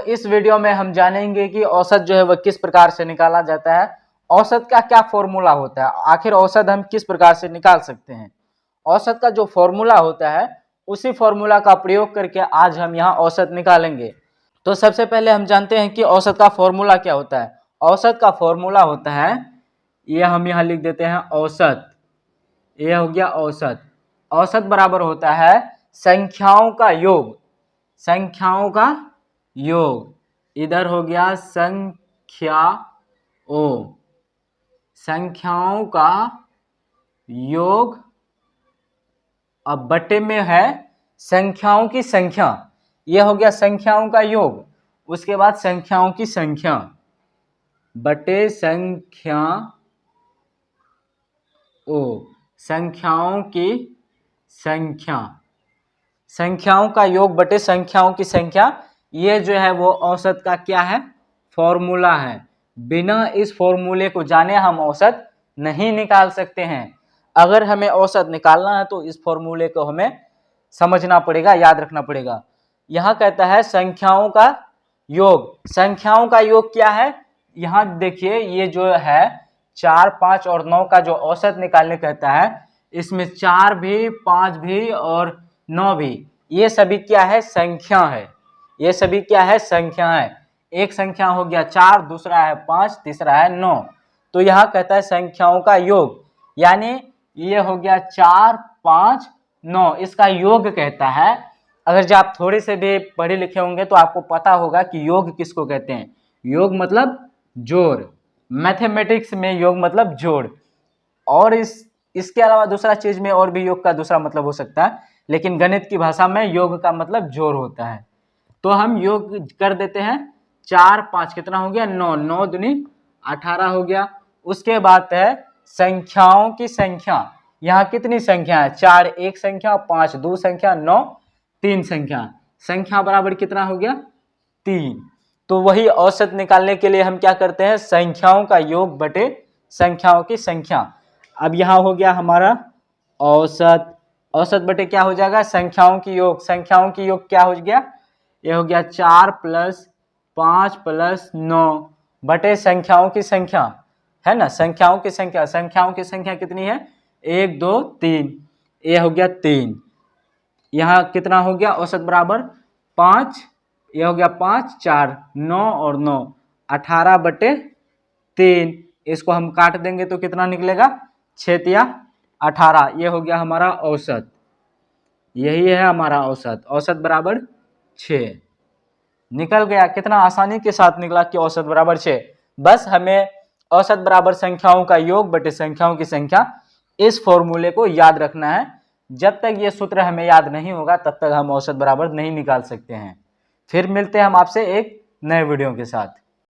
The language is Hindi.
इस वीडियो में हम जानेंगे कि औसत जो है वह किस प्रकार से निकाला जाता है, औसत का क्या फॉर्मूला होता है, आखिर औसत हम किस प्रकार से निकाल सकते हैं। औसत का जो फॉर्मूला होता है उसी फॉर्मूला का प्रयोग करके आज हम यहाँ औसत निकालेंगे। तो सबसे पहले हम जानते हैं कि औसत का फॉर्मूला क्या होता है। औसत का फॉर्मूला होता है, ये हम यहाँ लिख देते हैं औसत, ये हो गया औसत। औसत बराबर होता है संख्याओं का योग, संख्याओं का योग, इधर हो गया संख्याओं का योग, अब बटे में है संख्याओं की संख्या, यह हो गया संख्याओं का योग, उसके बाद संख्याओं की संख्या बटे संख्याओं की संख्या, संख्याओं का योग बटे संख्याओं की संख्या, ये जो है वो औसत का क्या है, फॉर्मूला है। बिना इस फॉर्मूले को जाने हम औसत नहीं निकाल सकते हैं। अगर हमें औसत निकालना है तो इस फॉर्मूले को हमें समझना पड़ेगा, याद रखना पड़ेगा। यहाँ कहता है संख्याओं का योग, संख्याओं का योग क्या है, यहाँ देखिए ये जो है 4, 5 और 9 का जो औसत निकालने कहता है, इसमें 4 भी, 5 भी और 9 भी, ये सभी क्या है, संख्या है। ये सभी क्या है, संख्या है। एक संख्या हो गया 4, दूसरा है 5, तीसरा है 9। तो यहाँ कहता है संख्याओं का योग, यानी ये हो गया 4, 5, 9, इसका योग कहता है। अगर जब आप थोड़े से भी पढ़े लिखे होंगे तो आपको पता होगा कि योग किसको कहते हैं। योग मतलब जोड़, मैथमेटिक्स में योग मतलब जोड़। और इसके अलावा दूसरा चीज में और भी योग का दूसरा मतलब हो सकता है, लेकिन गणित की भाषा में योग का मतलब जोड़ होता है। तो हम योग कर देते हैं, 4, 5 कितना हो गया, 9, 9 दूनी 18 हो गया। उसके बाद है संख्याओं की संख्या, यहाँ कितनी संख्या है, 4 एक संख्या, 5 दो संख्या, 9 तीन संख्या, संख्या बराबर कितना हो गया, 3। तो वही औसत निकालने के लिए हम क्या करते हैं, संख्याओं का योग बटे संख्याओं की संख्या। अब यहाँ हो गया हमारा औसत, औसत बटे क्या हो जाएगा, संख्याओं की योग, संख्याओं की योग क्या हो गया, ये हो गया 4 + 5 + 9 बटे संख्याओं की संख्या, है ना, संख्याओं की संख्या, संख्याओं की संख्या कितनी है, 1, 2, 3, ये हो गया 3। यहाँ कितना हो गया, औसत बराबर 5, ये हो गया 5, 4, 9 और 9, 18 बटे 3। इसको हम काट देंगे तो कितना निकलेगा, 6 या 18, ये हो गया हमारा औसत। यही है हमारा औसत, औसत बराबर 6 निकल गया। कितना आसानी के साथ निकला कि औसत बराबर 6। बस हमें औसत बराबर संख्याओं का योग बटे संख्याओं की संख्या, इस फॉर्मूले को याद रखना है। जब तक ये सूत्र हमें याद नहीं होगा तब तक हम औसत बराबर नहीं निकाल सकते हैं। फिर मिलते हैं हम आपसे एक नए वीडियो के साथ।